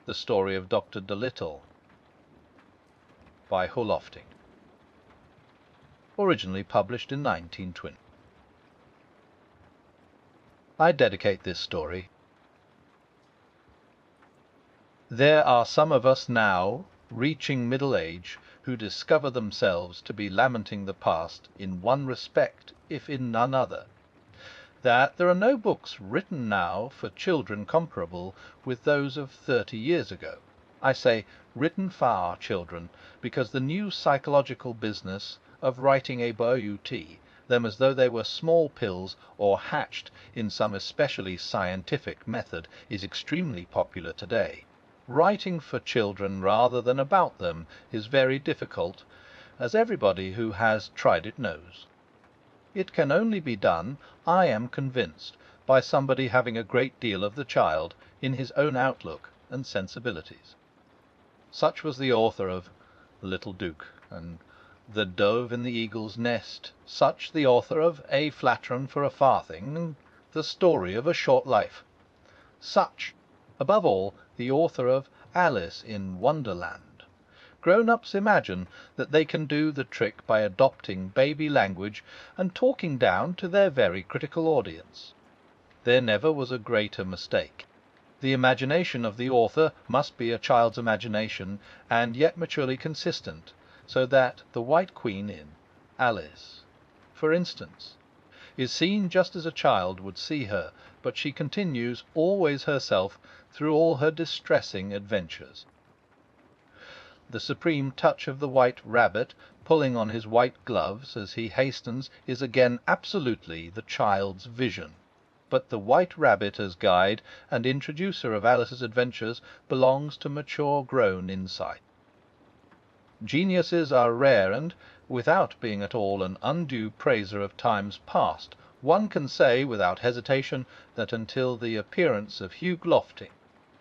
The Story of Doctor Dolittle by Hugh Lofting. Originally published in 1920. I dedicate this story. There are some of us now, reaching middle age, who discover themselves to be lamenting the past in one respect, if in none other, that there are no books written now for children comparable with those of 30 years ago. I say written for our children, because the new psychological business of writing about them as though they were small pills or hatched in some especially scientific method is extremely popular today. Writing for children rather than about them is very difficult, as everybody who has tried it knows. It can only be done, I am convinced, by somebody having a great deal of the child in his own outlook and sensibilities. Such was the author of The Little Duke and The Dove in the Eagle's Nest, such the author of A Flatteran for a Farthing and The Story of a Short Life, such, above all, the author of Alice in Wonderland. Grown-ups imagine that they can do the trick by adopting baby language and talking down to their very critical audience. There never was a greater mistake. The imagination of the author must be a child's imagination, and yet maturely consistent, so that the White Queen in Alice, for instance, is seen just as a child would see her, but she continues always herself through all her distressing adventures. The supreme touch of the White Rabbit pulling on his white gloves as he hastens is again absolutely the child's vision. But the White Rabbit as guide and introducer of Alice's adventures belongs to mature grown insight. Geniuses are rare, and, without being at all an undue praiser of times past, one can say without hesitation that until the appearance of Hugh Lofting,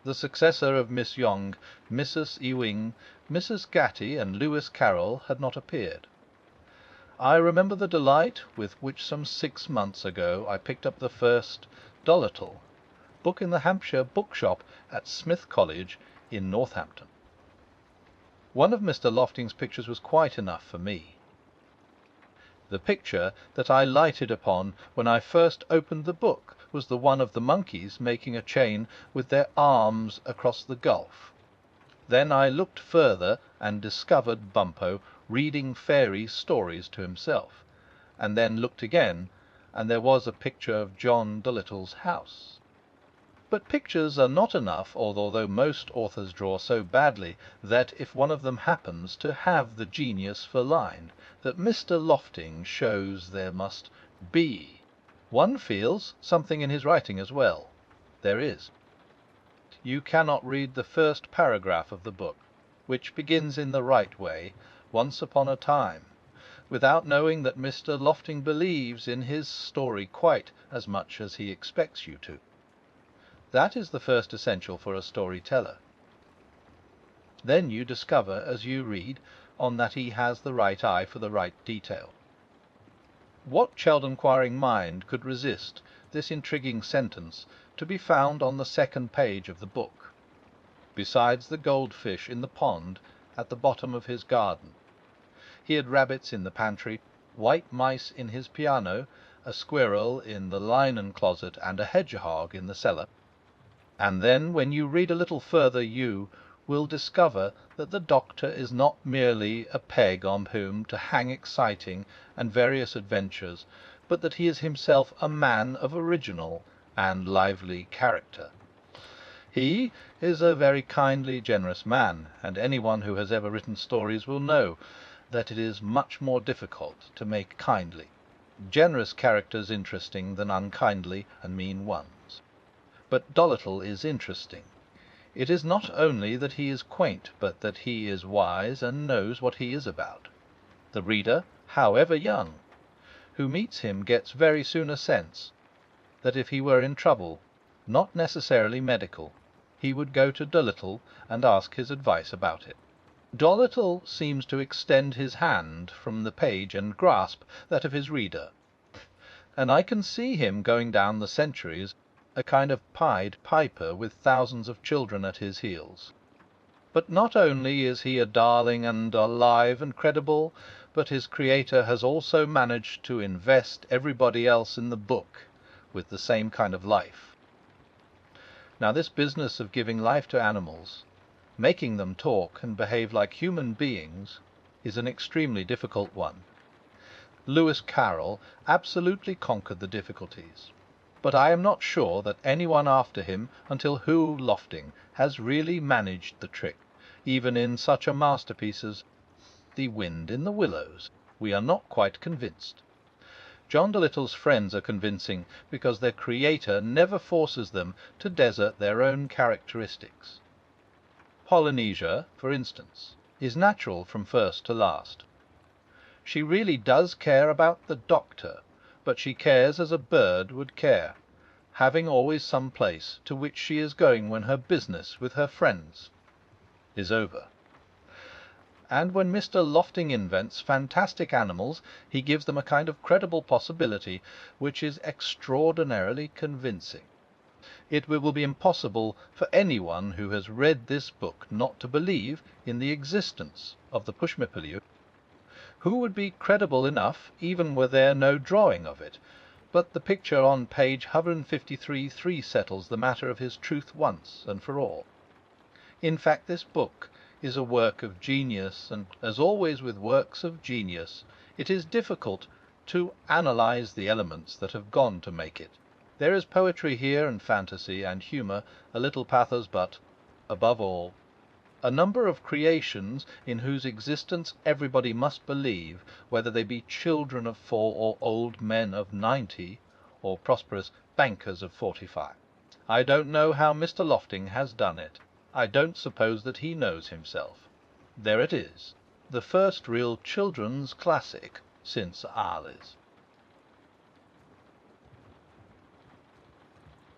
the successor of Miss Yonge, Mrs. Ewing, Mrs. Gatty, and Lewis Carroll had not appeared. I remember the delight with which some 6 months ago I picked up the first Dolittle book in the Hampshire bookshop at Smith College in Northampton. One of Mr. Lofting's pictures was quite enough for me. The picture that I lighted upon when I first opened the book was the one of the monkeys making a chain with their arms across the gulf. Then I looked further and discovered Bumpo reading fairy stories to himself, and then looked again, and there was a picture of John Dolittle's house. But pictures are not enough, although most authors draw so badly that if one of them happens to have the genius for line that Mr. Lofting shows there must be, one feels something in his writing as well. There is. You cannot read the first paragraph of the book, which begins in the right way, once upon a time, without knowing that Mr. Lofting believes in his story quite as much as he expects you to. That is the first essential for a storyteller. Then you discover as you read on that he has the right eye for the right detail. What child-enquiring mind could resist this intriguing sentence to be found on the second page of the book? Besides the goldfish in the pond at the bottom of his garden, he had rabbits in the pantry, white mice in his piano, a squirrel in the linen closet, and a hedgehog in the cellar. And then, when you read a little further, you will discover that the Doctor is not merely a peg on whom to hang exciting and various adventures, but that he is himself a man of original and lively character. He is a very kindly, generous man, and anyone who has ever written stories will know that it is much more difficult to make kindly, generous characters interesting than unkindly and mean ones. But Dolittle is interesting. It is not only that he is quaint, but that he is wise and knows what he is about. The reader, however young, who meets him gets very soon a sense that if he were in trouble, not necessarily medical, he would go to Dolittle and ask his advice about it. Dolittle seems to extend his hand from the page and grasp that of his reader, and I can see him going down the centuries a kind of Pied Piper with thousands of children at his heels. But not only is he a darling and alive and credible, but his creator has also managed to invest everybody else in the book with the same kind of life. Now this business of giving life to animals, making them talk and behave like human beings, is an extremely difficult one. Lewis Carroll absolutely conquered the difficulties, but I am not sure that anyone after him until Hugh Lofting has really managed the trick, even in such a masterpiece as The Wind in the Willows. We are not quite convinced. John Dolittle's friends are convincing because their creator never forces them to desert their own characteristics. Polynesia, for instance, is natural from first to last. She really does care about the Doctor, but she cares as a bird would care, having always some place to which she is going when her business with her friends is over. And when Mr. Lofting invents fantastic animals, he gives them a kind of credible possibility which is extraordinarily convincing. It will be impossible for anyone who has read this book not to believe in the existence of the Pushmipalyu. Who would be credible enough, even were there no drawing of it? But the picture on page 153 settles the matter of his truth once and for all. In fact, this book is a work of genius, and, as always with works of genius, it is difficult to analyze the elements that have gone to make it. There is poetry here, and fantasy, and humour, a little pathos, but, above all, a number of creations in whose existence everybody must believe, whether they be children of 4 or old men of 90 or prosperous bankers of 45. I don't know how Mr. Lofting has done it. I don't suppose that he knows himself. There it is, the first real children's classic since Alice.